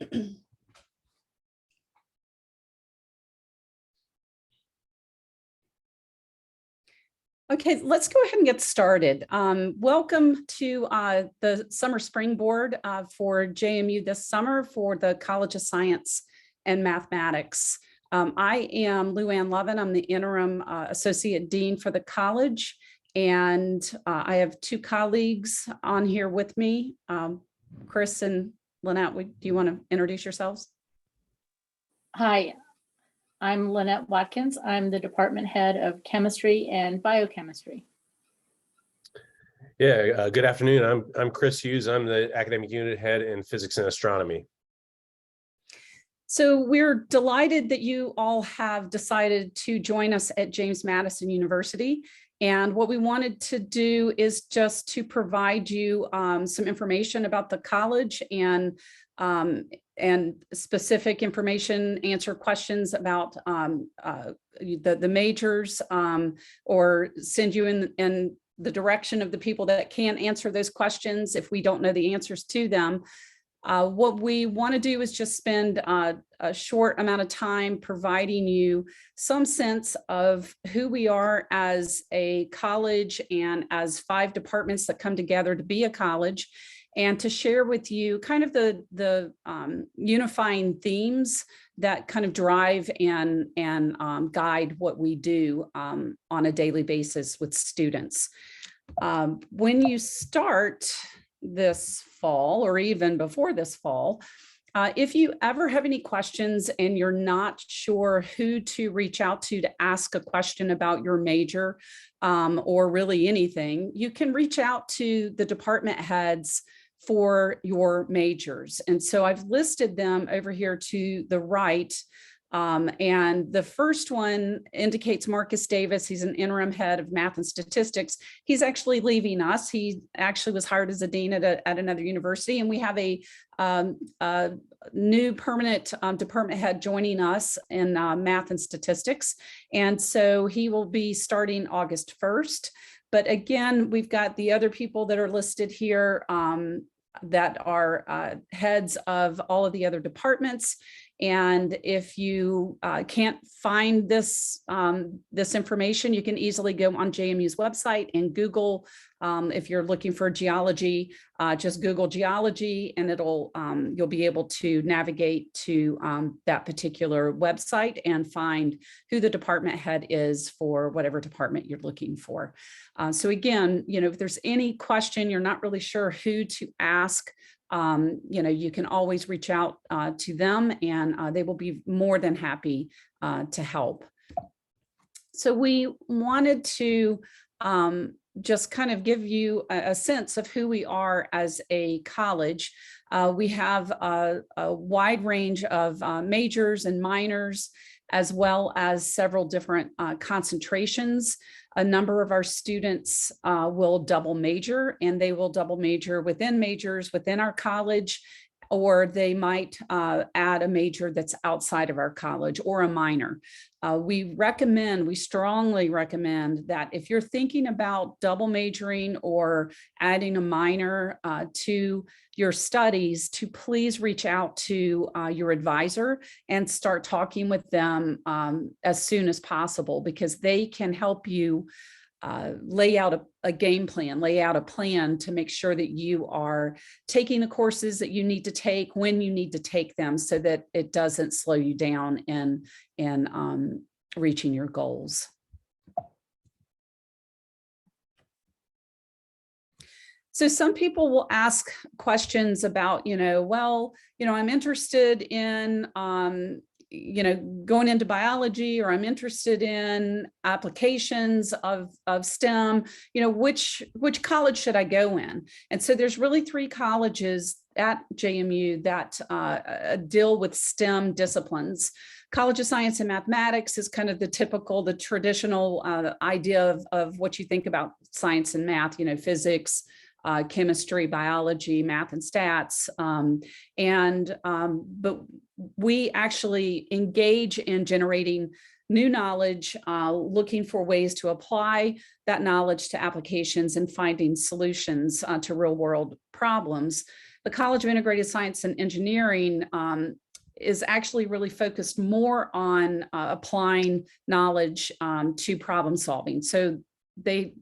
Okay, let's go ahead and get started. Welcome to the summer springboard for JMU this summer for the College of Science and Mathematics. I am Lou Ann Lovin. I'm the interim associate dean for the college, and I have two colleagues on here with me, Chris and Lynette. Do you want to introduce yourselves? Hi, I'm Lynette Watkins. I'm the department head of chemistry and biochemistry. Yeah, good afternoon. I'm Chris Hughes. I'm the academic unit head in physics and astronomy. So we're delighted that you all have decided to join us at James Madison University. And what we wanted to do is just to provide you some information about the college and specific information, answer questions about the majors, or send you in the direction of the people that can answer those questions if we don't know the answers to them. What we want to do is just spend a short amount of time providing you some sense of who we are as a college and as 5 departments that come together to be a college, and to share with you kind of the unifying themes that kind of drive and guide what we do on a daily basis with students. When you start this fall, or even before this fall, if you ever have any questions and you're not sure who to reach out to ask a question about your major, or really anything, you can reach out to the department heads for your majors. And so I've listed them over here to the right. And the first one indicates Marcus Davis. He's an interim head of math and statistics. He's actually leaving us. He actually was hired as a dean at another university, and we have a new permanent department head joining us in math and statistics. And so he will be starting August 1st. But again, we've got the other people that are listed here that are heads of all of the other departments. And if you can't find this information, you can easily go on JMU's website and Google. If you're looking for geology, just Google geology, and you'll be able to navigate to that particular website and find who the department head is for whatever department you're looking for. So again, if there's any question, you're not really sure who to ask, you can always reach out to them, and they will be more than happy to help. So we wanted to just kind of give you a sense of who we are as a college. We have a wide range of majors and minors, as well as several different concentrations. A number of our students will double major, and they will double major within majors within our college, or they might add a major that's outside of our college, or a minor. We strongly recommend that if you're thinking about double majoring or adding a minor to your studies, to please reach out to your advisor and start talking with them as soon as possible, because they can help you lay out a game plan, lay out a plan to make sure that you are taking the courses that you need to take when you need to take them, so that it doesn't slow you down in reaching your goals. So some people will ask questions about, I'm interested in going into biology, or I'm interested in applications of STEM, which college should I go in? And so there's really 3 colleges at JMU that deal with STEM disciplines. College of Science and Mathematics is kind of the traditional idea of what you think about science and math, physics, chemistry, biology, math, and stats. But we actually engage in generating new knowledge, looking for ways to apply that knowledge to applications and finding solutions to real world problems. the College of Integrated Science and Engineering is actually really focused more on applying knowledge to problem solving. So they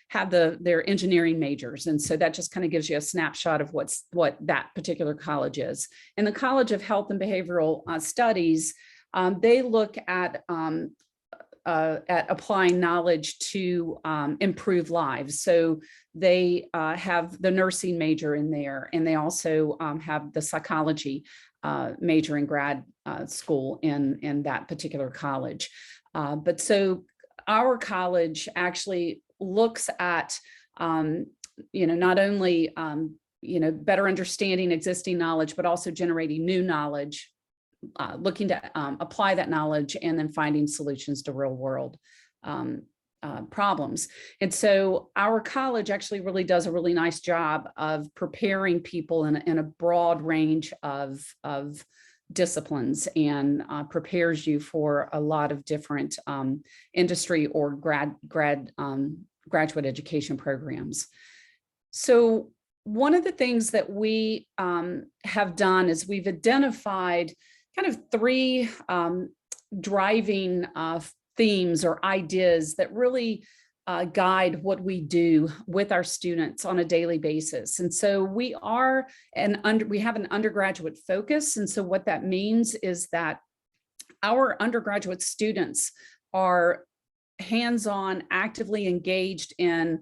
have their engineering majors. And so that just kind of gives you a snapshot of what that particular college is. In the College of Health and Behavioral Studies, they look at applying knowledge to improve lives. So they have the nursing major in there, and they also have the psychology major in grad school in that particular college. But so our college actually looks at, not only, better understanding existing knowledge, but also generating new knowledge, looking to apply that knowledge and then finding solutions to real world problems. And so our college actually really does a really nice job of preparing people in a broad range of disciplines, and prepares you for a lot of different industry or graduate education programs. So one of the things that we have done is we've identified kind of three driving themes or ideas that really guide what we do with our students on a daily basis. And so we have an undergraduate focus. And so what that means is that our undergraduate students are hands-on, actively engaged in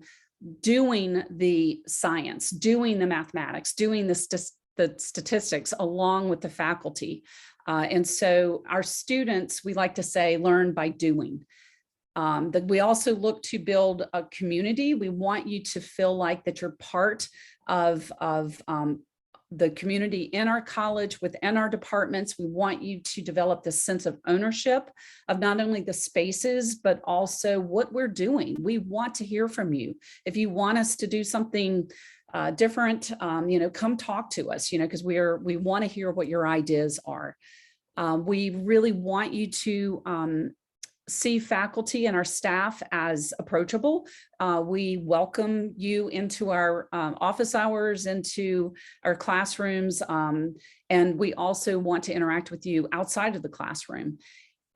doing the science, doing the mathematics, doing the statistics along with the faculty. And so our students, we like to say, learn by doing. That we also look to build a community. We want you to feel like that you're part of the community in our college, within our departments. We want you to develop this sense of ownership of not only the spaces, but also what we're doing. We want to hear from you. If you want us to do something different, come talk to us, because we want to hear what your ideas are. We really want you to see faculty and our staff as approachable. We welcome you into our office hours, into our classrooms, and we also want to interact with you outside of the classroom.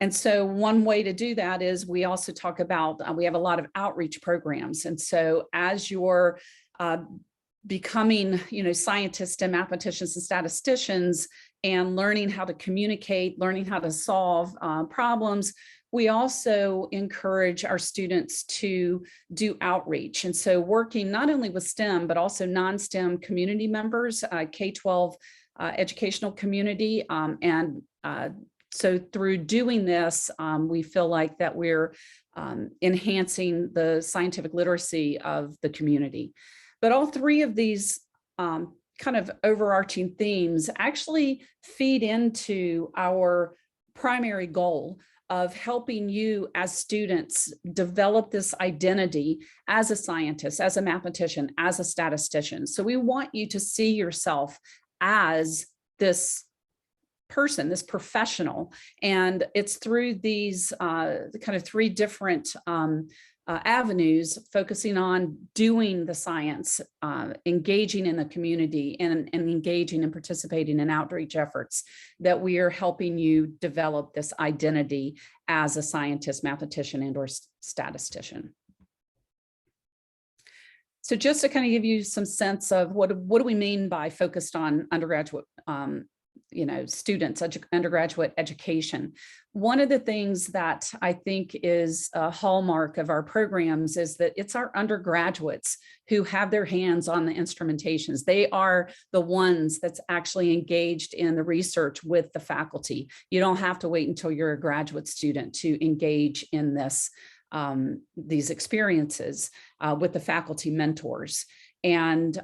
And so one way to do that is we also talk about, we have a lot of outreach programs. And so as you're becoming, scientists and mathematicians and statisticians and learning how to communicate, learning how to solve problems, we also encourage our students to do outreach. And so working not only with STEM, but also non-STEM community members, K-12 educational community. So through doing this, we feel like that we're enhancing the scientific literacy of the community. But all three of these kind of overarching themes actually feed into our primary goal of helping you as students develop this identity as a scientist, as a mathematician, as a statistician. So we want you to see yourself as this person, this professional. And it's through these kind of three different avenues, focusing on doing the science, engaging in the community, and engaging and participating in outreach efforts, that we are helping you develop this identity as a scientist, mathematician, and/or statistician. So just to kind of give you some sense of what do we mean by focused on undergraduate students, undergraduate education. One of the things that I think is a hallmark of our programs is that it's our undergraduates who have their hands on the instrumentations. They are the ones that's actually engaged in the research with the faculty. You don't have to wait until you're a graduate student to engage in these experiences with the faculty mentors. And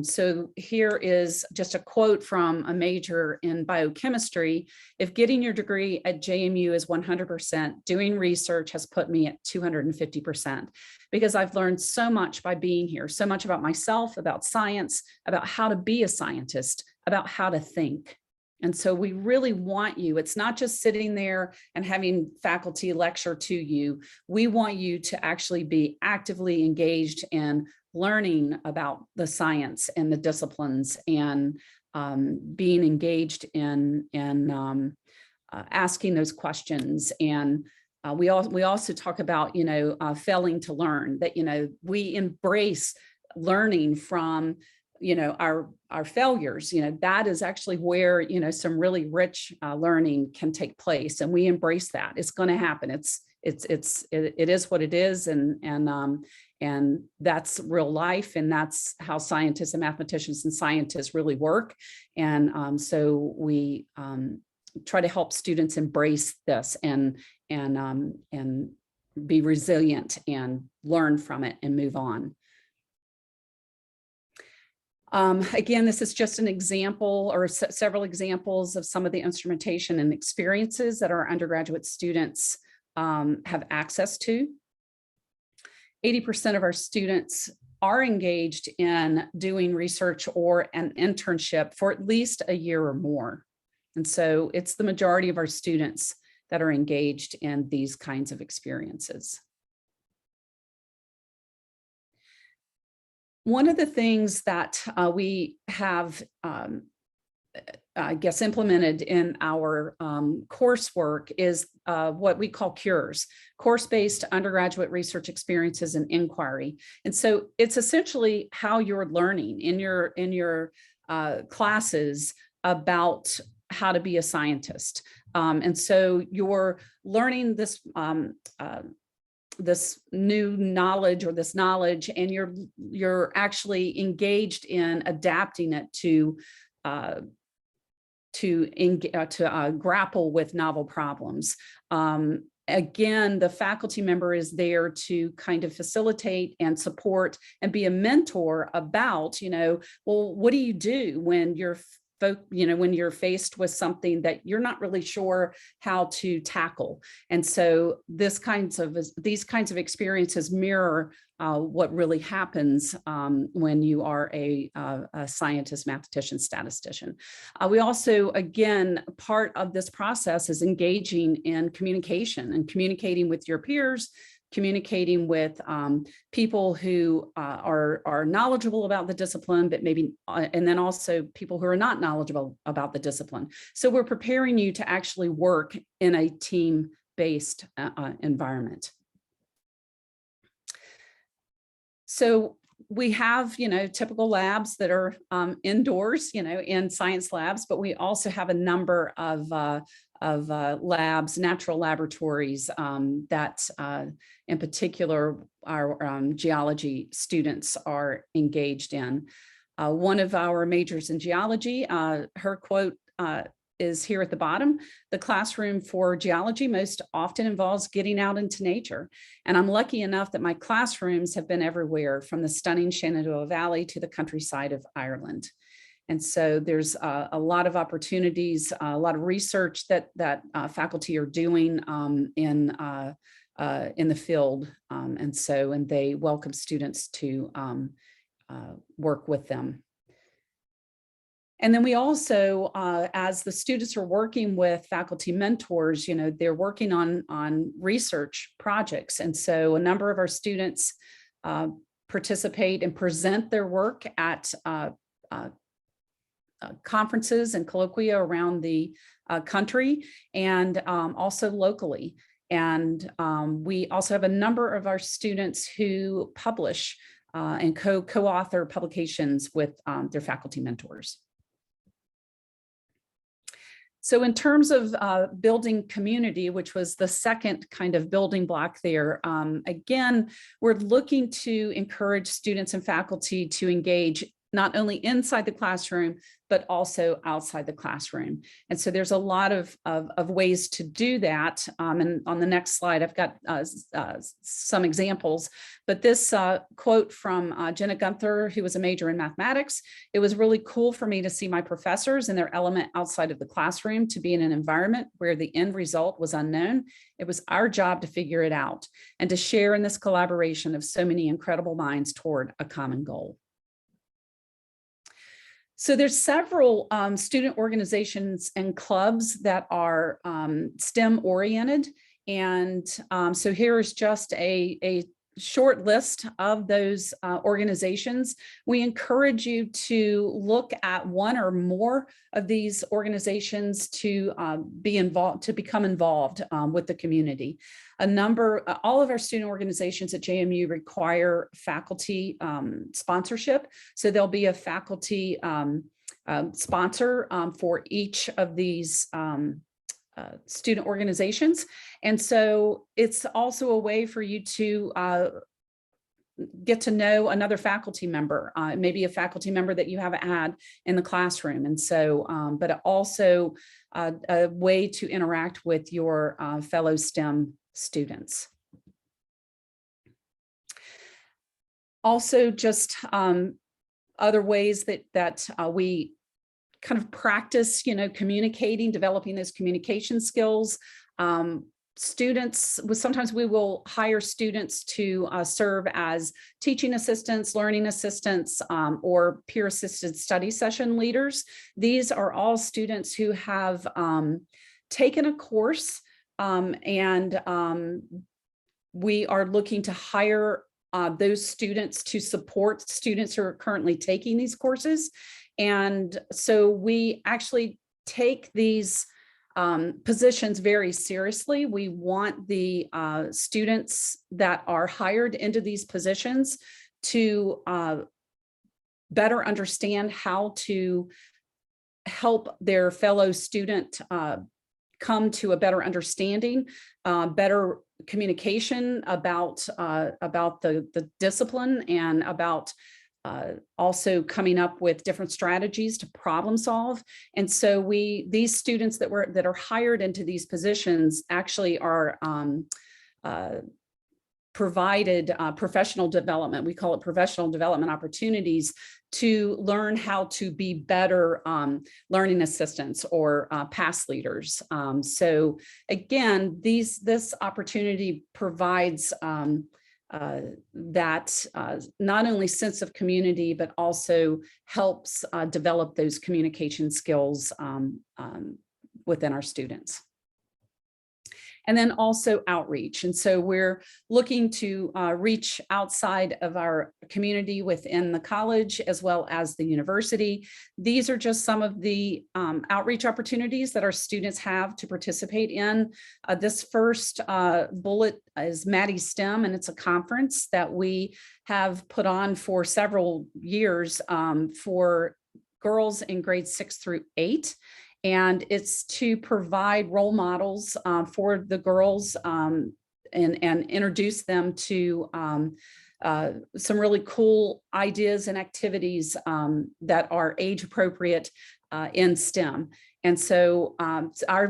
so here is just a quote from a major in biochemistry. If getting your degree at JMU is 100%, doing research has put me at 250%, because I've learned so much by being here, so much about myself, about science, about how to be a scientist, about how to think. And so we really want you, it's not just sitting there and having faculty lecture to you. We want you to actually be actively engaged in learning about the science and the disciplines, and being engaged in asking those questions. And we also talk about, failing to learn, that, we embrace learning from, our failures. That is actually where, some really rich learning can take place. And we embrace that. It's going to happen. It is what it is. And that's real life. And that's how scientists and mathematicians and scientists really work. And so we try to help students embrace this and be resilient and learn from it and move on. Again, this is just an example or several examples of some of the instrumentation and experiences that our undergraduate students have access to. 80% of our students are engaged in doing research or an internship for at least a year or more. And so it's the majority of our students that are engaged in these kinds of experiences. One of the things that we have, I guess, implemented in our coursework is what we call CURES, course-based undergraduate research experiences and inquiry. And so it's essentially how you're learning in your classes about how to be a scientist. And so you're learning this this new knowledge or this knowledge, and you're actually engaged in adapting it to grapple with novel problems. Again, the faculty member is there to kind of facilitate and support and be a mentor about, well, what do you do when when you're faced with something that you're not really sure how to tackle? And so these kinds of experiences mirror what really happens when you are a scientist, mathematician, statistician. We also, again, part of this process is engaging in communication and communicating with your peers, communicating with people who are knowledgeable about the discipline, but maybe, and then also people who are not knowledgeable about the discipline. So we're preparing you to actually work in a team-based environment. So we have, typical labs that are indoors, in science labs, but we also have a number of labs, natural laboratories that in particular our geology students are engaged in. One of our majors in geology, her quote is here at the bottom: "The classroom for geology most often involves getting out into nature. And I'm lucky enough that my classrooms have been everywhere, from the stunning Shenandoah Valley to the countryside of Ireland." And so there's a lot of opportunities, a lot of research that faculty are doing in the field. And they welcome students to work with them. And then we also, as the students are working with faculty mentors, they're working on research projects. And so a number of our students participate and present their work at conferences and colloquia around the country, and also locally. And we also have a number of our students who publish and co-author publications with their faculty mentors. So in terms of building community, which was the second kind of building block there, again, we're looking to encourage students and faculty to engage not only inside the classroom, but also outside the classroom. And so there's a lot of ways to do that. And on the next slide, I've got some examples, but this quote from Jenna Gunther, who was a major in mathematics: "It was really cool for me to see my professors in their element outside of the classroom, to be in an environment where the end result was unknown. It was our job to figure it out and to share in this collaboration of so many incredible minds toward a common goal." So there's several student organizations and clubs that are STEM oriented. And so here is just a short list of those organizations. We encourage you to look at one or more of these organizations to be involved, to become involved with the community. All of our student organizations at JMU require faculty sponsorship. So there'll be a faculty sponsor for each of these student organizations. And so it's also a way for you to get to know another faculty member, maybe a faculty member that you haven't had in the classroom. And so, but also a way to interact with your fellow STEM students. Also, just other ways that we kind of practice, communicating, developing those communication skills. Sometimes we will hire students to serve as teaching assistants, learning assistants, or peer assisted study session leaders. These are all students who have taken a course and we are looking to hire those students to support students who are currently taking these courses. And so we actually take these positions very seriously. We want the students that are hired into these positions to better understand how to help their fellow student come to a better understanding, better communication about the discipline, and about also coming up with different strategies to problem solve. And so these students that are hired into these positions actually are provided professional development. We call it professional development opportunities to learn how to be better learning assistants or past leaders. So again, this opportunity provides that not only sense of community, but also helps develop those communication skills within our students. And then also outreach. And so we're looking to reach outside of our community within the college as well as the university. These are just some of the outreach opportunities that our students have to participate in. This first bullet is Maddie STEM, and it's a conference that we have put on for several years for girls in grades 6 through 8. And it's to provide role models for the girls and introduce them to some really cool ideas and activities that are age appropriate in STEM. And so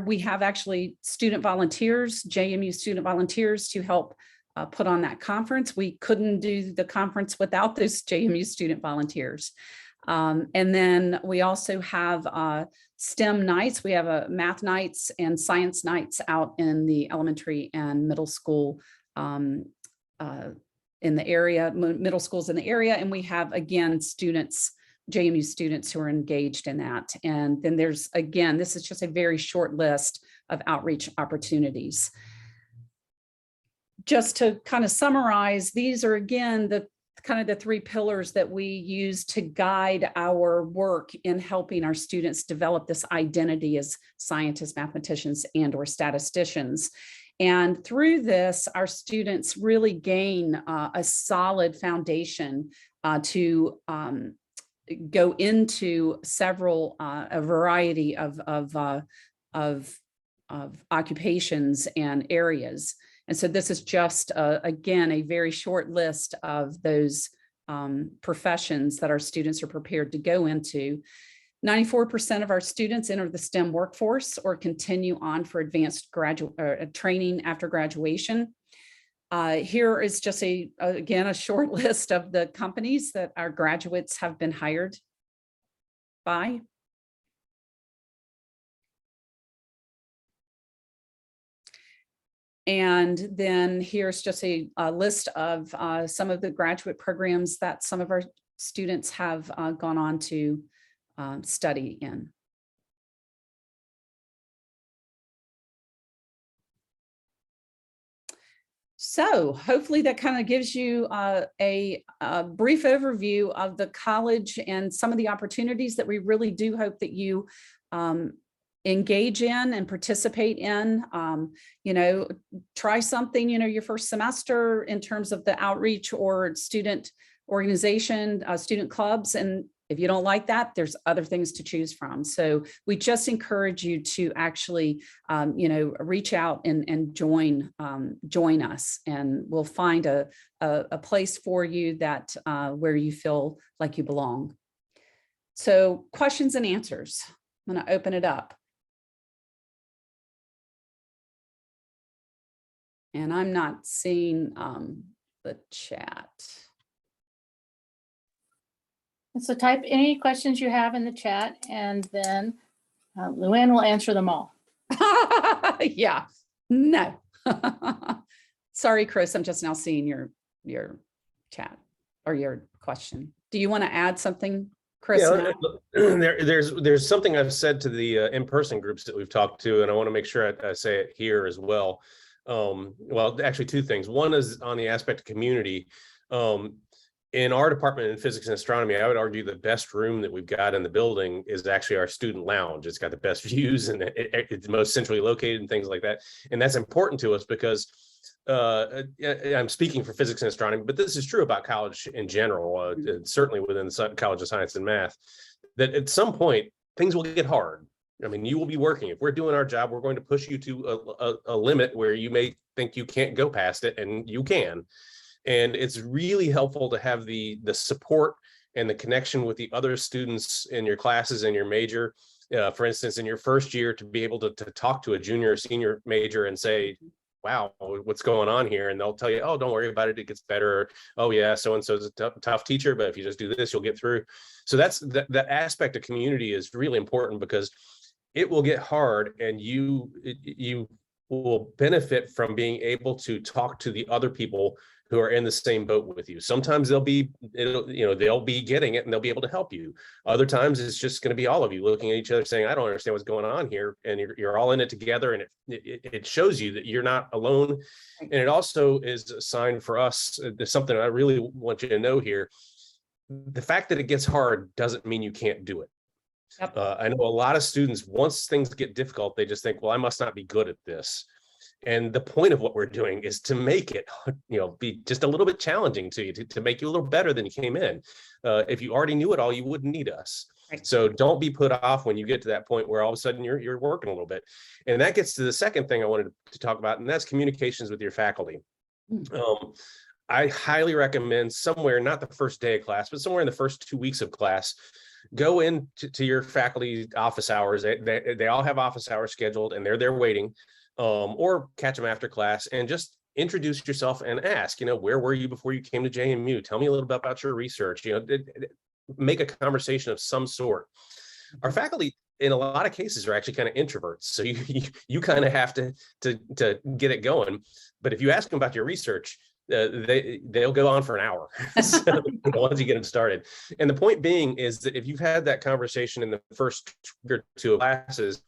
we have actually student volunteers, JMU student volunteers, to help put on that conference. We couldn't do the conference without those JMU student volunteers. And then we also have STEM nights. We have a math nights and science nights out in the elementary and middle school in the area, middle schools in the area. And we have, again, students, JMU students who are engaged in that. And then there's, again, this is just a very short list of outreach opportunities. Just to kind of summarize, these are, again, the three pillars that we use to guide our work in helping our students develop this identity as scientists, mathematicians, and/or statisticians. And through this, our students really gain a solid foundation to go into a variety of occupations and areas. And so this is just, again, a very short list of those professions that our students are prepared to go into. 94% of our students enter the STEM workforce or continue on for advanced training after graduation. Here is just again, a short list of the companies that our graduates have been hired by. And then here's just a list of some of the graduate programs that some of our students have gone on to study in. So hopefully that kind of gives you a brief overview of the college and some of the opportunities that we really do hope that you engage in and participate in. Try something, your first semester in terms of the outreach or student organization, student clubs. And if you don't like that, there's other things to choose from. So we just encourage you to actually, reach out and join us, and we'll find a place for you that where you feel like you belong. So questions and answers. I'm going to open it up. And I'm not seeing the chat. So type any questions you have in the chat, and then Luann will answer them all. Yeah, no. Sorry, Chris, I'm just now seeing your chat or your question. Do you want to add something, Chris? Yeah, there's something I've said to the in-person groups that we've talked to, and I want to make sure I say it here as well. Well, actually two things. One is on the aspect of community. In our department in physics and astronomy, I would argue the best room that we've got in the building is actually our student lounge. It's got the best views, and it's most centrally located and things like that. And that's important to us because I'm speaking for physics and astronomy, but this is true about college in general, certainly within the College of Science and Math, that at some point things will get hard. I mean, you will be working. If we're doing our job, we're going to push you to a limit where you may think you can't go past it, and you can. And it's really helpful to have the support and the connection with the other students in your classes and your major. For instance, in your first year, to be able to talk to a junior or senior major and say, wow, what's going on here? And they'll tell you, oh, don't worry about it, it gets better. Oh yeah, so-and-so is a tough teacher, but if you just do this, you'll get through. So that's that aspect of community is really important, because it will get hard, and you will benefit from being able to talk to the other people who are in the same boat with you. Sometimes they'll be getting it and they'll be able to help you. Other times it's just going to be all of you looking at each other saying, I don't understand what's going on here. And you're all in it together, and it shows you that you're not alone. And it also is a sign for us. There's something I really want you to know here. The fact that it gets hard doesn't mean you can't do it. Yep. I know a lot of students, once things get difficult, they just think, well, I must not be good at this. And the point of what we're doing is to make it, be just a little bit challenging to you, to make you a little better than you came in. If you already knew it all, you wouldn't need us. Right. So don't be put off when you get to that point where all of a sudden you're working a little bit. And that gets to the second thing I wanted to talk about, and that's communications with your faculty. I highly recommend somewhere, not the first day of class, but somewhere in the first 2 weeks of class, go into your faculty office hours. They all have office hours scheduled, and they're there waiting. Or catch them after class and just introduce yourself and ask, where were you before you came to JMU? Tell me a little bit about your research, make a conversation of some sort. Our faculty, in a lot of cases, are actually kind of introverts. So you kind of have to get it going. But if you ask them about your research, they'll go on for an hour so, once you get them started. And the point being is that if you've had that conversation in the first or two classes,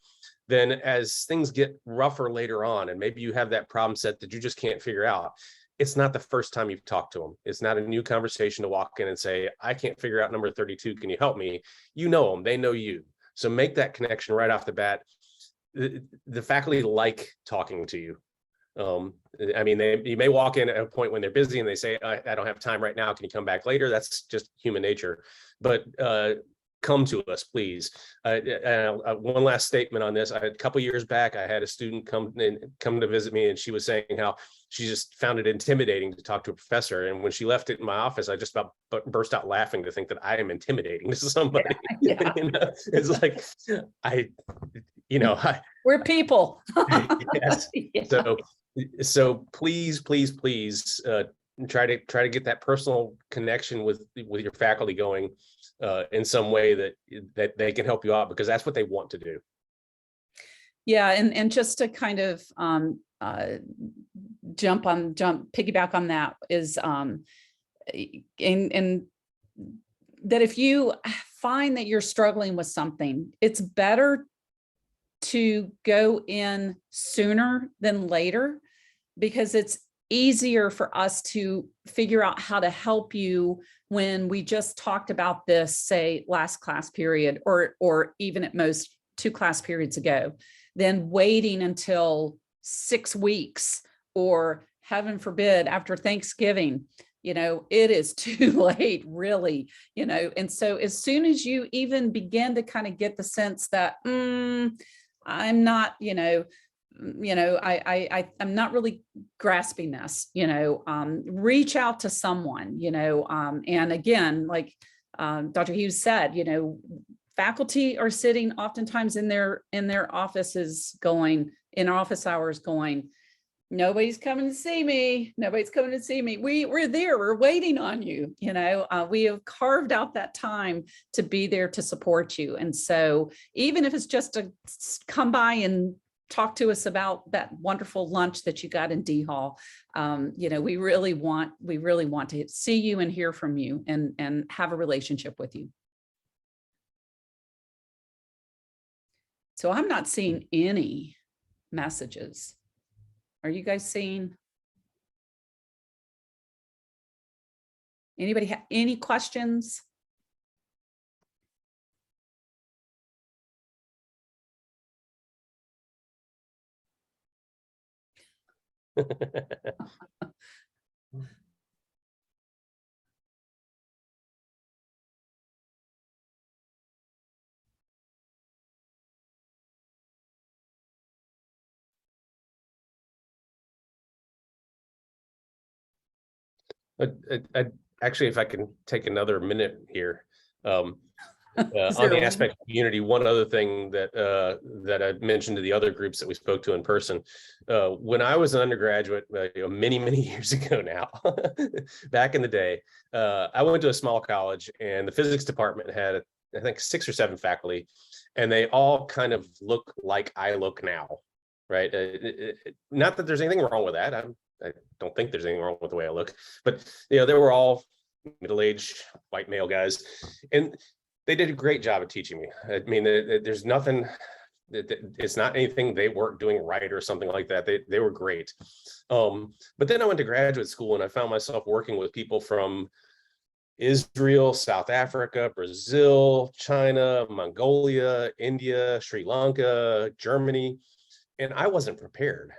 then as things get rougher later on, and maybe you have that problem set that you just can't figure out, it's not the first time you've talked to them. It's not a new conversation to walk in and say, I can't figure out number 32. Can you help me? You know them, they know you. So make that connection right off the bat. The faculty like talking to you. You may walk in at a point when they're busy and they say, I don't have time right now. Can you come back later? That's just human nature. But come to us, please. One last statement on this. A couple years back, I had a student come to visit me, and she was saying how she just found it intimidating to talk to a professor. And when she left it in my office, I just about burst out laughing to think that I am intimidating to somebody. Yeah. It's like, we're people. Yes. Yeah. So please try to get that personal connection with your faculty going in some way that they can help you out, because that's what they want to do. Yeah, and just to kind of piggyback on that is, and that if you find that you're struggling with something, it's better to go in sooner than later, because it's easier for us to figure out how to help you when we just talked about this, say last class period, or even at most 2 class periods ago, than waiting until 6 weeks, or heaven forbid after Thanksgiving. It is too late, really, and so as soon as you even begin to kind of get the sense that I'm not, I'm not really grasping this, reach out to someone, and again, like Dr. Hughes said, faculty are sitting oftentimes in their offices going, in office hours going, nobody's coming to see me. Nobody's coming to see me. We're there. We're waiting on you. We have carved out that time to be there to support you. And so even if it's just to come by and talk to us about that wonderful lunch that you got in D Hall, we really want to see you and hear from you and have a relationship with you. So I'm not seeing any messages. Are you guys seeing? Anybody have any questions? Actually, if I can take another minute here, on Is the there a- aspect of community, one other thing that I mentioned to the other groups that we spoke to in person, when I was an undergraduate, many years ago now, back in the day, I went to a small college, and the physics department had, I think, 6 or 7 faculty, and they all kind of look like I look now, right? Not that there's anything wrong with that. I don't think there's anything wrong with the way I look, but they were all middle-aged white male guys, and they did a great job of teaching me. I mean, there's nothing, it's not anything they weren't doing right or something like that. They were great. But then I went to graduate school, and I found myself working with people from Israel, South Africa, Brazil, China, Mongolia, India, Sri Lanka, Germany, and I wasn't prepared.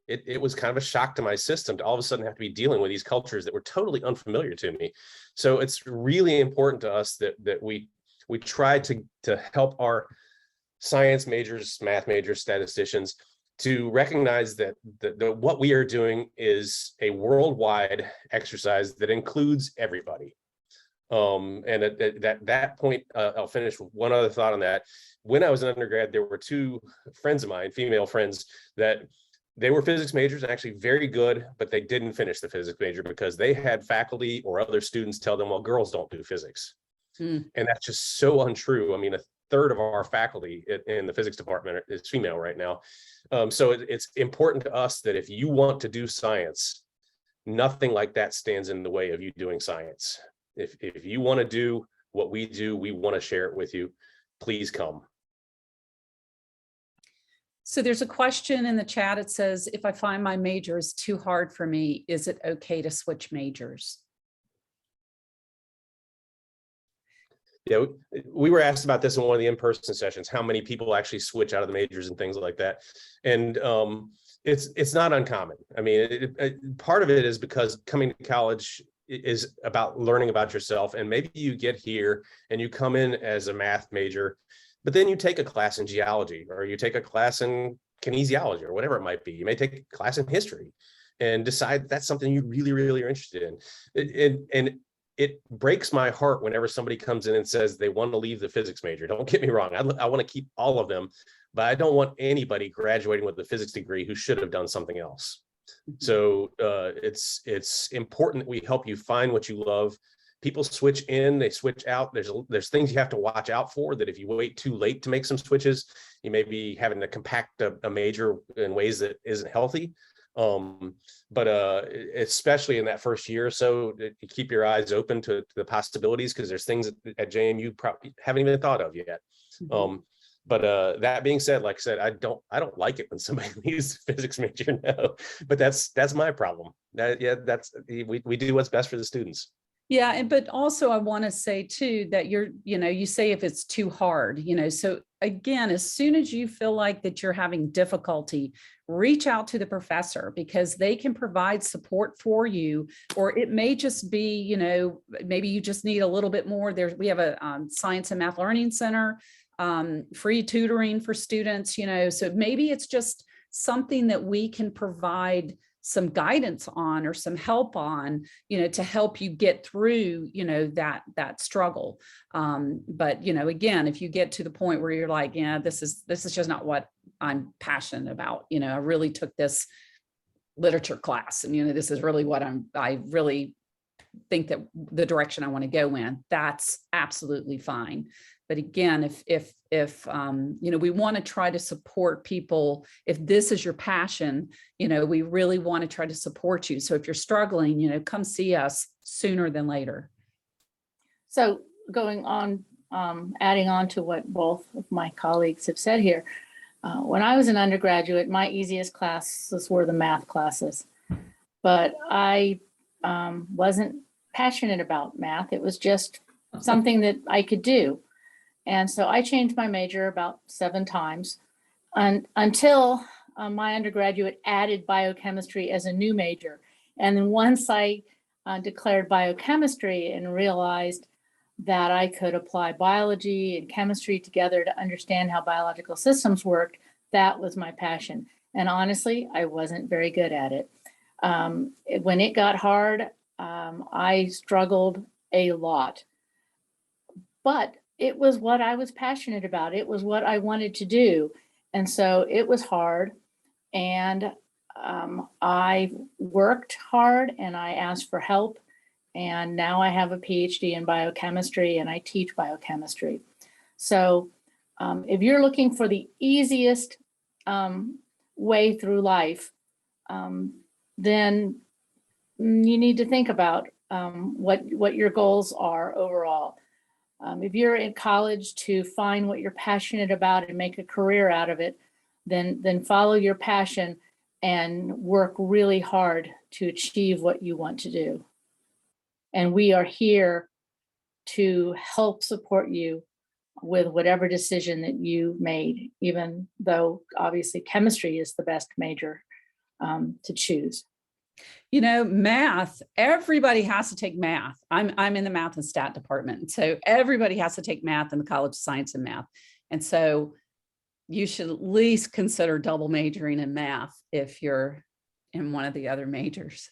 It was kind of a shock to my system to all of a sudden have to be dealing with these cultures that were totally unfamiliar to me. So it's really important to us that we try to help our science majors, math majors, statisticians to recognize that what we are doing is a worldwide exercise that includes everybody. And at that point, I'll finish with one other thought on that. When I was an undergrad, there were 2 friends of mine, female friends, that they were physics majors and actually very good, but they didn't finish the physics major because they had faculty or other students tell them, well, girls don't do physics. And that's just so untrue. I mean, 1/3 of our faculty in the physics department is female right now. So it's important to us that if you want to do science, nothing like that stands in the way of you doing science. If you want to do what we do, we want to share it with you. Please come. So there's a question in the chat. It says, if I find my major is too hard for me, is it okay to switch majors? Yeah, we were asked about this in one of the in-person sessions, how many people actually switch out of the majors and things like that. And it's not uncommon. I mean, part of it is because coming to college is about learning about yourself. And maybe you get here and you come in as a math major, but then you take a class in geology, or you take a class in kinesiology, or whatever it might be. You may take a class in history and decide that's something you really are interested in. And it breaks my heart whenever somebody comes in and says they want to leave the physics major. Don't get me wrong. I want to keep all of them, but I don't want anybody graduating with a physics degree who should have done something else. So it's important that we help you find what you love. People switch in, they switch out. There's things you have to watch out for, that if you wait too late to make some switches, you may be having to compact a major in ways that isn't healthy. But especially in that first year or so, you keep your eyes open to the possibilities, because there's things at JMU probably haven't even thought of yet. But that being said, like I said, I don't like it when somebody leaves physics major. No, but that's my problem. We do what's best for the students. Yeah, but also I want to say too that you say if it's too hard, so again, as soon as you feel like that you're having difficulty, reach out to the professor, because they can provide support for you, or it may just be, maybe you just need a little bit more. We have a Science and Math Learning Center, free tutoring for students, so maybe it's just something that we can provide some guidance on, or some help on, to help you get through, that struggle. But, again, if you get to the point where you're like, yeah, this is just not what I'm passionate about. I really took this literature class, and, this is really what I really think that the direction I want to go in. That's absolutely fine. But again, if we want to try to support people, if this is your passion, we really want to try to support you. So if you're struggling, come see us sooner than later. So going on, adding on to what both of my colleagues have said here, when I was an undergraduate, my easiest classes were the math classes, but I wasn't passionate about math. It was just something that I could do. And so I changed my major about 7 times until my undergraduate added biochemistry as a new major. And then once I declared biochemistry and realized that I could apply biology and chemistry together to understand how biological systems worked, that was my passion. And honestly, I wasn't very good at it. When it got hard, I struggled a lot. But it was what I was passionate about. It was what I wanted to do. And so it was hard. And I worked hard, and I asked for help. And now I have a PhD in biochemistry, and I teach biochemistry. So if you're looking for the easiest way through life, then you need to think about what your goals are overall. If you're in college to find what you're passionate about and make a career out of it, then follow your passion and work really hard to achieve what you want to do. And we are here to help support you with whatever decision that you made, even though obviously chemistry is the best major to choose. Math, everybody has to take math. I'm in the math and stat department. So everybody has to take math in the College of Science and Math. And so you should at least consider double majoring in math if you're in one of the other majors.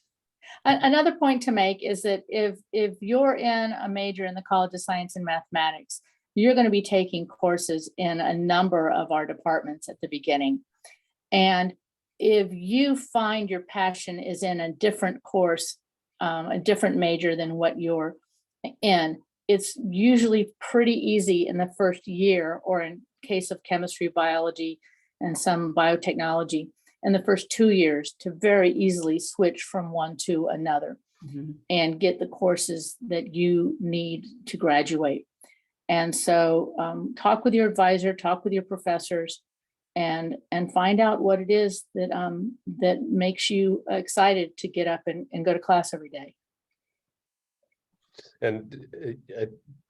Another point to make is that if you're in a major in the College of Science and Mathematics, you're going to be taking courses in a number of our departments at the beginning. And if you find your passion is in a different course, a different major than what you're in, it's usually pretty easy in the first year, or in case of chemistry, biology, and some biotechnology, in the first 2 years to very easily switch from one to another and get the courses that you need to graduate. And so talk with your advisor, talk with your professors, and find out what it is that makes you excited to get up and go to class every day. And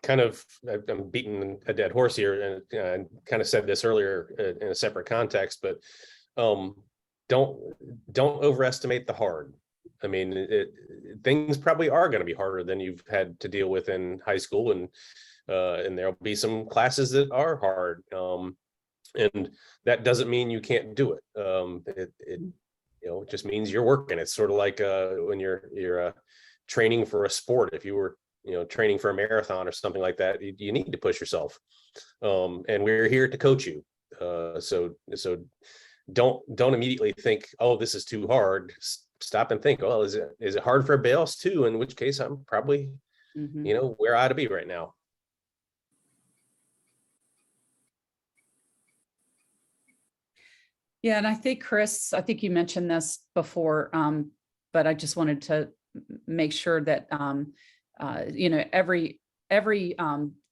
I'm beating a dead horse here, and I kind of said this earlier in a separate context, but don't overestimate the hard. I mean, things probably are going to be harder than you've had to deal with in high school, and there'll be some classes that are hard. And that doesn't mean you can't do it. It just means you're working. It's sort of like when you're training for a sport. If you were training for a marathon or something like that, you need to push yourself. And we're here to coach you. So don't immediately think, oh, this is too hard. Stop and think, well, is it hard for everybody else too? In which case I'm probably where I ought to be right now. Yeah, and I think Chris, I think you mentioned this before, but I just wanted to make sure that every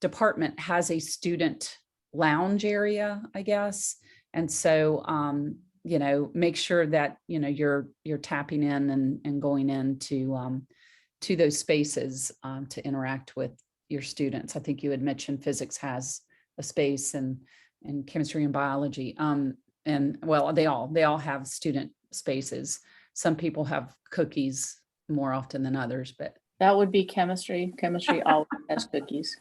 department has a student lounge area, I guess. And so make sure that you're tapping in and going into to those spaces to interact with your students. I think you had mentioned physics has a space, and chemistry and biology. And well, they all have student spaces. Some people have cookies more often than others, but That would be chemistry. Chemistry always has cookies.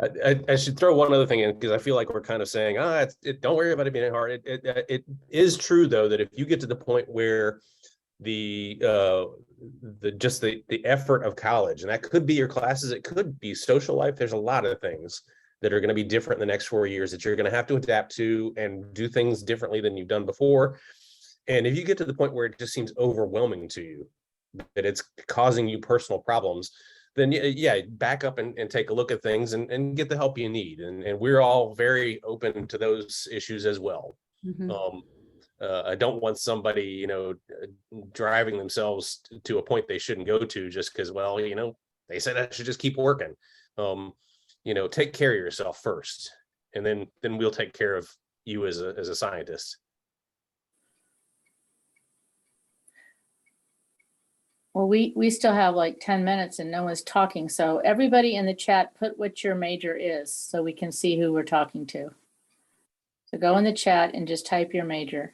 I should throw one other thing in, because I feel like we're kind of saying, don't worry about it being hard. It is true, though, that if you get to the point where the effort of college, and that could be your classes, it could be social life. There's a lot of things that are going to be different in the next 4 years that you're going to have to adapt to and do things differently than you've done before. And if you get to the point where it just seems overwhelming to you, that it's causing you personal problems, then back up and take a look at things and get the help you need. And we're all very open to those issues as well. I don't want somebody, driving themselves to a point they shouldn't go to just because, they said I should just keep working. Take care of yourself first, and then we'll take care of you as a scientist. Well, we still have like 10 minutes and no one's talking. So everybody in the chat, put what your major is so we can see who we're talking to. So go in the chat and just type your major.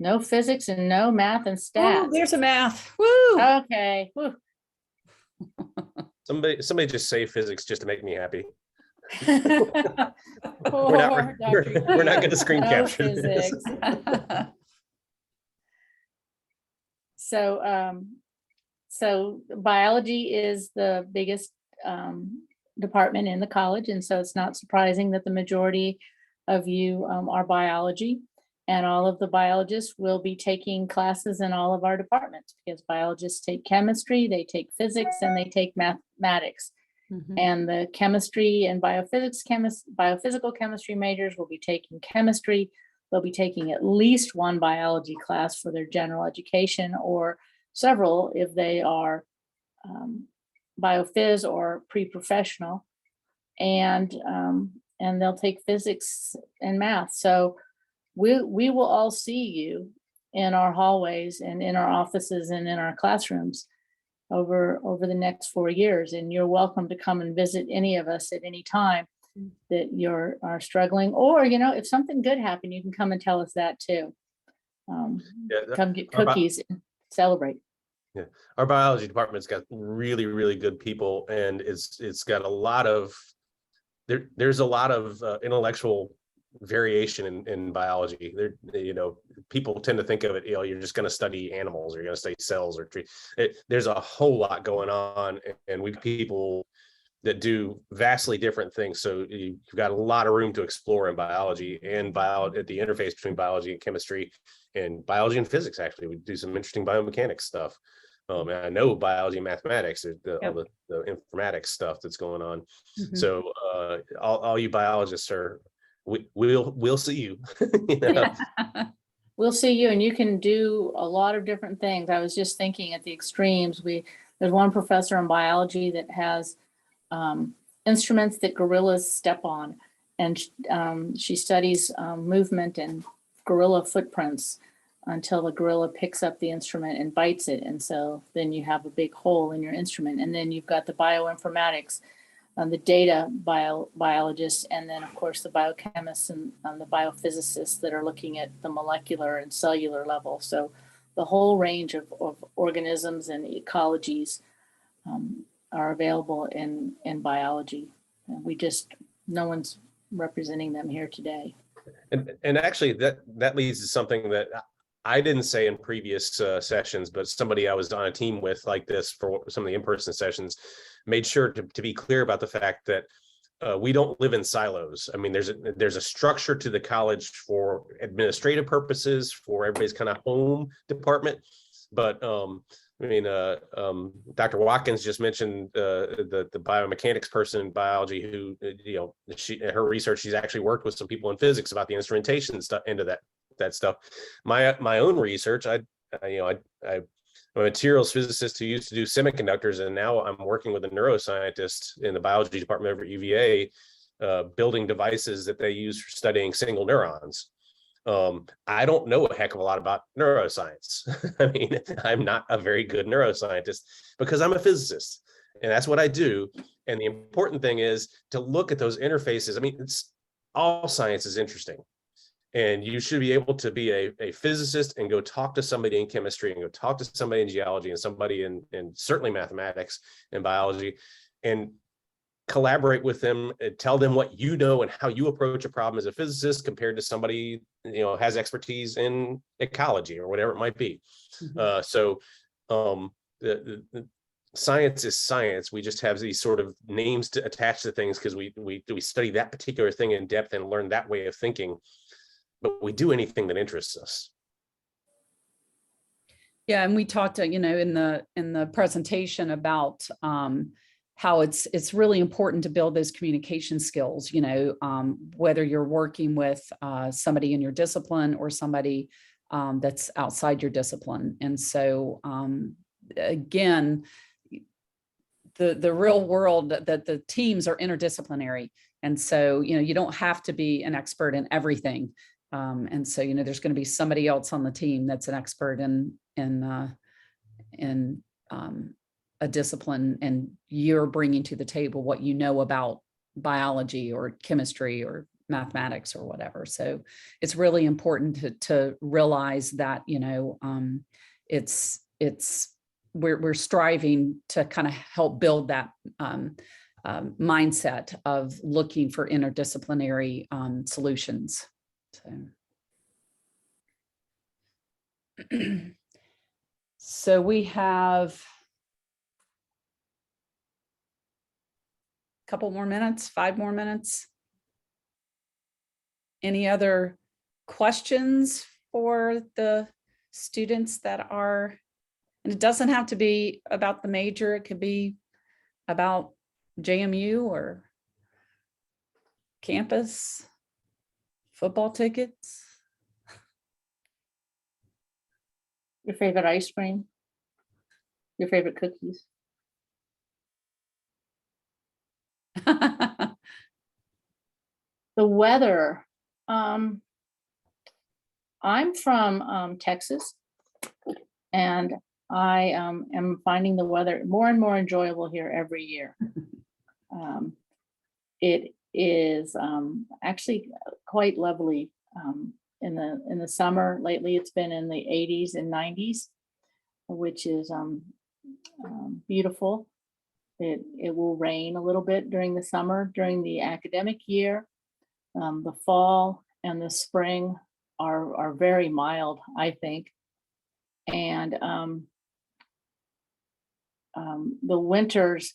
No physics and no math and oh, stats. there's a math. Woo! Okay. Woo. Somebody just say physics just to make me happy. We're We're not going to screen capture this. So biology is the biggest department in the college, and so it's not surprising that the majority of you are biology, and all of the biologists will be taking classes in all of our departments, because biologists take chemistry, they take physics, and they take mathematics. And the chemistry and biophysical chemistry majors will be taking chemistry. They'll be taking at least one biology class for their general education, or several if they are biophys or pre-professional, and they'll take physics and math. So we will all see you in our hallways and in our offices and in our classrooms over the next 4 years. And you're welcome to come and visit any of us at any time that are struggling, or if something good happened, you can come and tell us that too. Come get cookies and celebrate. Yeah, our biology department's got really, really good people, and it's got a lot of there's a lot of intellectual variation in biology. People tend to think of it, you're just going to study animals, or you're going to study cells or trees. There's a whole lot going on, and we people that do vastly different things. So you've got a lot of room to explore in biology, and at the interface between biology and chemistry, and biology and physics. Actually, we do some interesting biomechanics stuff. And I know biology and mathematics, all the informatics stuff that's going on. So all you biologists we'll see you. Yeah. We'll see you, and you can do a lot of different things. I was just thinking at the extremes, there's one professor in biology that has instruments that gorillas step on, and she studies movement and gorilla footprints until the gorilla picks up the instrument and bites it, and so then you have a big hole in your instrument. And then you've got the bioinformatics, the data biologists, and then of course the biochemists and the biophysicists that are looking at the molecular and cellular level. So the whole range of organisms and ecologies are available in biology. And no one's representing them here today. And actually that leads to something that I didn't say in previous sessions, but somebody I was on a team with like this for some of the in-person sessions made sure to be clear about the fact that we don't live in silos. I mean, there's a structure to the college for administrative purposes, for everybody's kind of home department. But I mean, Dr. Watkins just mentioned the biomechanics person in biology who, her research, she's actually worked with some people in physics about the instrumentation stuff into that stuff. My own research, I'm a materials physicist who used to do semiconductors, and now I'm working with a neuroscientist in the biology department over at UVA, building devices that they use for studying single neurons. I don't know a heck of a lot about neuroscience. I mean, I'm not a very good neuroscientist because I'm a physicist, and that's what I do. And the important thing is to look at those interfaces. I mean, all science is interesting. And you should be able to be a physicist and go talk to somebody in chemistry and go talk to somebody in geology and somebody in certainly mathematics and biology, and collaborate with them and tell them what you know and how you approach a problem as a physicist compared to somebody, has expertise in ecology or whatever it might be. Mhm. The science is science. We just have these sort of names to attach to things because we study that particular thing in depth and learn that way of thinking. But we do anything that interests us. Yeah, and we talked, in the presentation about how it's really important to build those communication skills. Whether you're working with somebody in your discipline or somebody that's outside your discipline. And so again, the real world that the teams are interdisciplinary, and so you don't have to be an expert in everything. And so, there's going to be somebody else on the team that's an expert in a discipline, and you're bringing to the table what you know about biology or chemistry or mathematics or whatever. So it's really important to realize that, we're striving to kind of help build that mindset of looking for interdisciplinary solutions. So we have a couple more minutes, 5 more minutes. Any other questions for the students that are, and it doesn't have to be about the major, it could be about JMU or campus, football tickets. Your favorite ice cream? Your favorite cookies? The weather. I'm from Texas, and I am finding the weather more and more enjoyable here every year. It is actually quite lovely. In the summer lately, it's been in the 80s and 90s, which is beautiful. It will rain a little bit during the summer. During the academic year, the fall and the spring are very mild, I think. And the winters,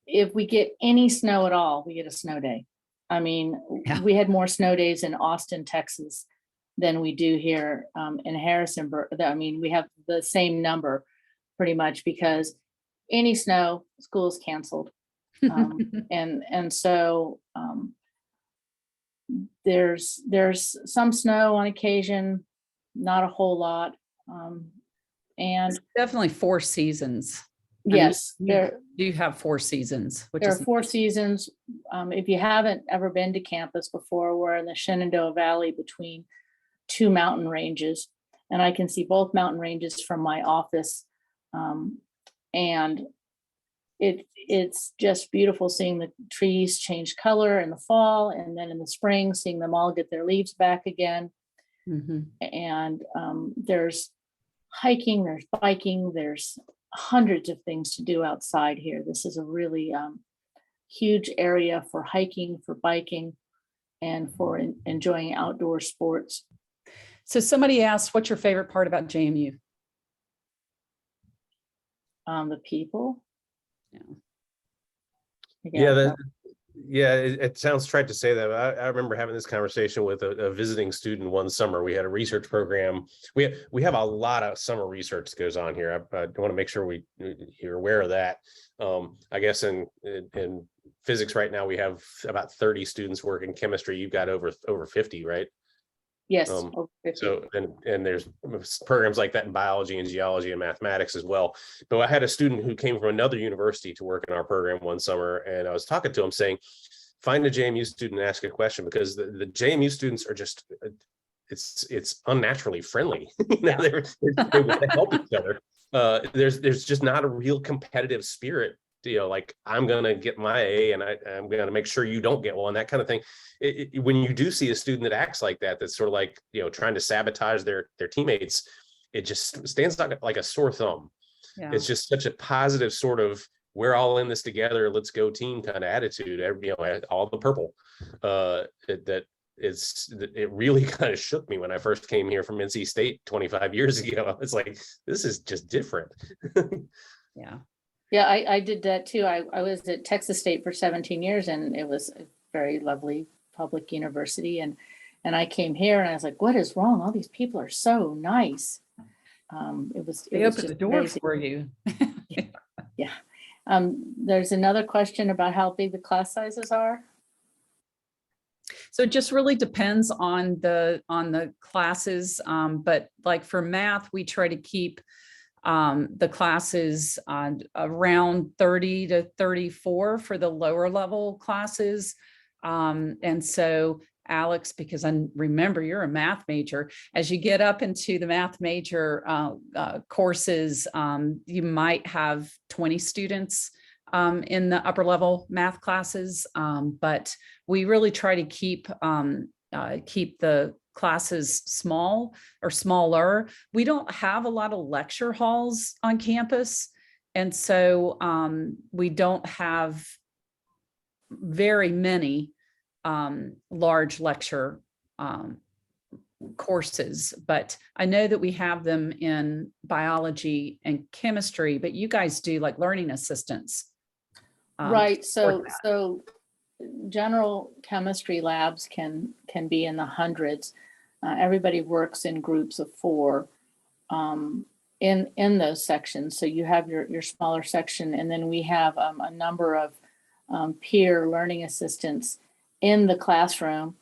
if we get any snow at all, we get a snow day. I mean, Yeah. We had more snow days in Austin, Texas than we do here in Harrisonburg. I mean, we have the same number pretty much, because any snow, school is canceled. And so there's some snow on occasion, not a whole lot. And It's definitely 4 seasons. yes, You do have 4 seasons, which there is are 4 seasons. If you haven't ever been to campus before, we're in the Shenandoah Valley between 2 mountain ranges, and I can see both mountain ranges from my office. And it's just beautiful seeing the trees change color in the fall, and then in the spring, seeing them all get their leaves back again. Mhm. And there's hiking, there's biking, there's hundreds of things to do outside here. This is a really huge area for hiking, for biking, and for enjoying outdoor sports. So somebody asked, what's your favorite part about JMU? The people. Yeah. Yeah, Again, it sounds trite to say that, but I remember having this conversation with a visiting student one summer. We had a research program. We have a lot of summer research that goes on here. I want to make sure you're aware of that. I guess in physics right now, we have about 30 students working chemistry. You've got over 50, right? yes. Um, over 50. So, and there's programs like that in biology and geology and mathematics as well. But I had a student who came from another university to work in our program one summer, and I was talking to him saying, find a JMU student and ask a question, because the JMU students are just, it's unnaturally friendly. They want to help each other. There's just not a real competitive spirit, like I'm gonna get my A and I'm gonna make sure you don't get one, that kind of thing. When you do see a student that acts like that, that's sort of like, trying to sabotage their teammates, it just stands out like a sore thumb. Yeah. It's just such a positive sort of, we're all in this together, let's go team kind of attitude. All the purple. It really kind of shook me when I first came here from NC State 25 years ago. It's like, this is just different. Yeah. Yeah, I did that too. I was at Texas State for 17 years, and it was a very lovely public university. And I came here and I was like, what is wrong? All these people are so nice. They was opened the just door crazy. for you. Yeah. There's another question about how big the class sizes are. So it just really depends on the classes. But like for math, we try to keep the classes around 30 to 34 for the lower level classes. And so Alex, because I remember you're a math major, as you get up into the math major courses, you might have 20 students in the upper level math classes. But we really try to keep the classes small or smaller. We don't have a lot of lecture halls on campus. And so we don't have very many large lecture courses, but I know that we have them in biology and chemistry, but you guys do like learning assistants. Right. So general chemistry labs can be in the hundreds. Everybody works in groups of 4 in those sections. So you have your smaller section, and then we have a number of peer learning assistants in the classroom,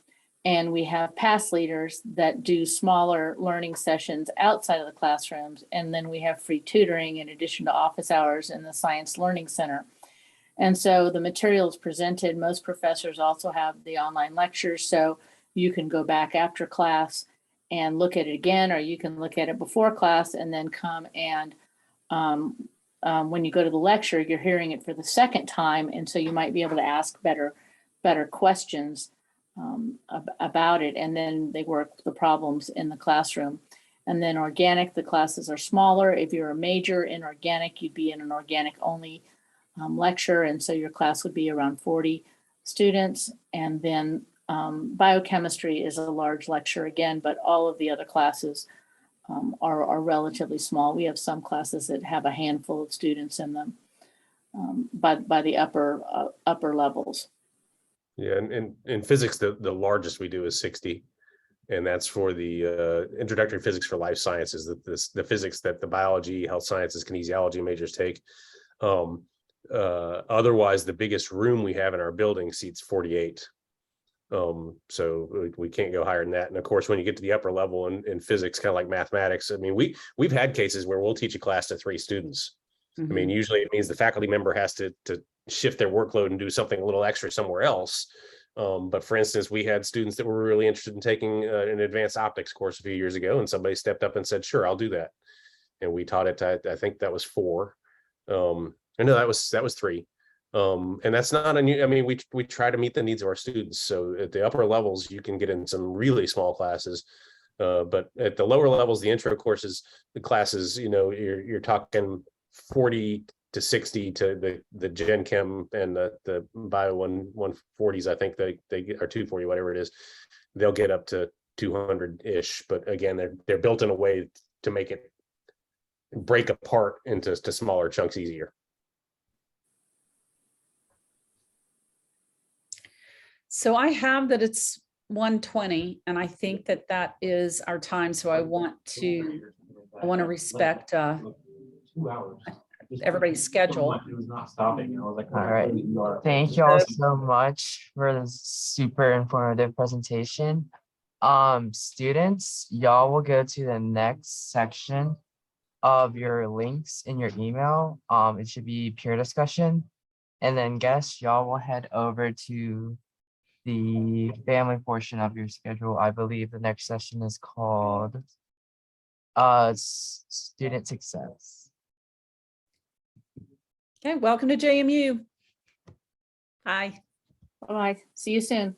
and we have past leaders that do smaller learning sessions outside of the classrooms, and then we have free tutoring in addition to office hours in the Science Learning Center. And so the materials presented, most professors also have the online lectures, so you can go back after class and look at it again, or you can look at it before class and then come and when you go to the lecture, you're hearing it for the second time, and so you might be able to ask better questions about it, and then they work the problems in the classroom. And then organic, the classes are smaller. If you're a major in organic, you'd be in an organic only lecture, and so your class would be around 40 students. And then biochemistry is a large lecture again, but all of the other classes are relatively small. We have some classes that have a handful of students in them by the upper levels. Yeah, and in physics, the largest we do is 60. And that's for the introductory physics for life sciences, the physics that the biology, health sciences, kinesiology majors take. Otherwise, the biggest room we have in our building seats 48. So we can't go higher than that. And of course, when you get to the upper level in physics, kind of like mathematics, I mean, we've had cases where we'll teach a class to 3 students. Mm-hmm. I mean, usually it means the faculty member has to shift their workload and do something a little extra somewhere else. But for instance, we had students that were really interested in taking an advanced optics course a few years ago, and somebody stepped up and said, sure, I'll do that. And we taught it, I think that was 4. No, that was 3. And that's not unusual. I mean, we try to meet the needs of our students. So at the upper levels, you can get in some really small classes. But at the lower levels, the intro courses, the classes, you're talking 40 to 60 to the Gen Chem and the Bio 140s. I think they are 240, whatever it is. They'll get up to 200-ish, but again, they're built in a way to make it break apart into smaller chunks easier. So I have that it's 1:20, and I think that that is our time. So I want to respect 2 hours. everybody's schedule. It was not stopping. I was like, All right. Thank you all so much for the super informative presentation. Students, y'all will go to the next section of your links in your email. It should be peer discussion. And then guests, y'all will head over to the family portion of your schedule. I believe the next session is called student success. Okay, welcome to JMU. Bye. Bye. See you soon.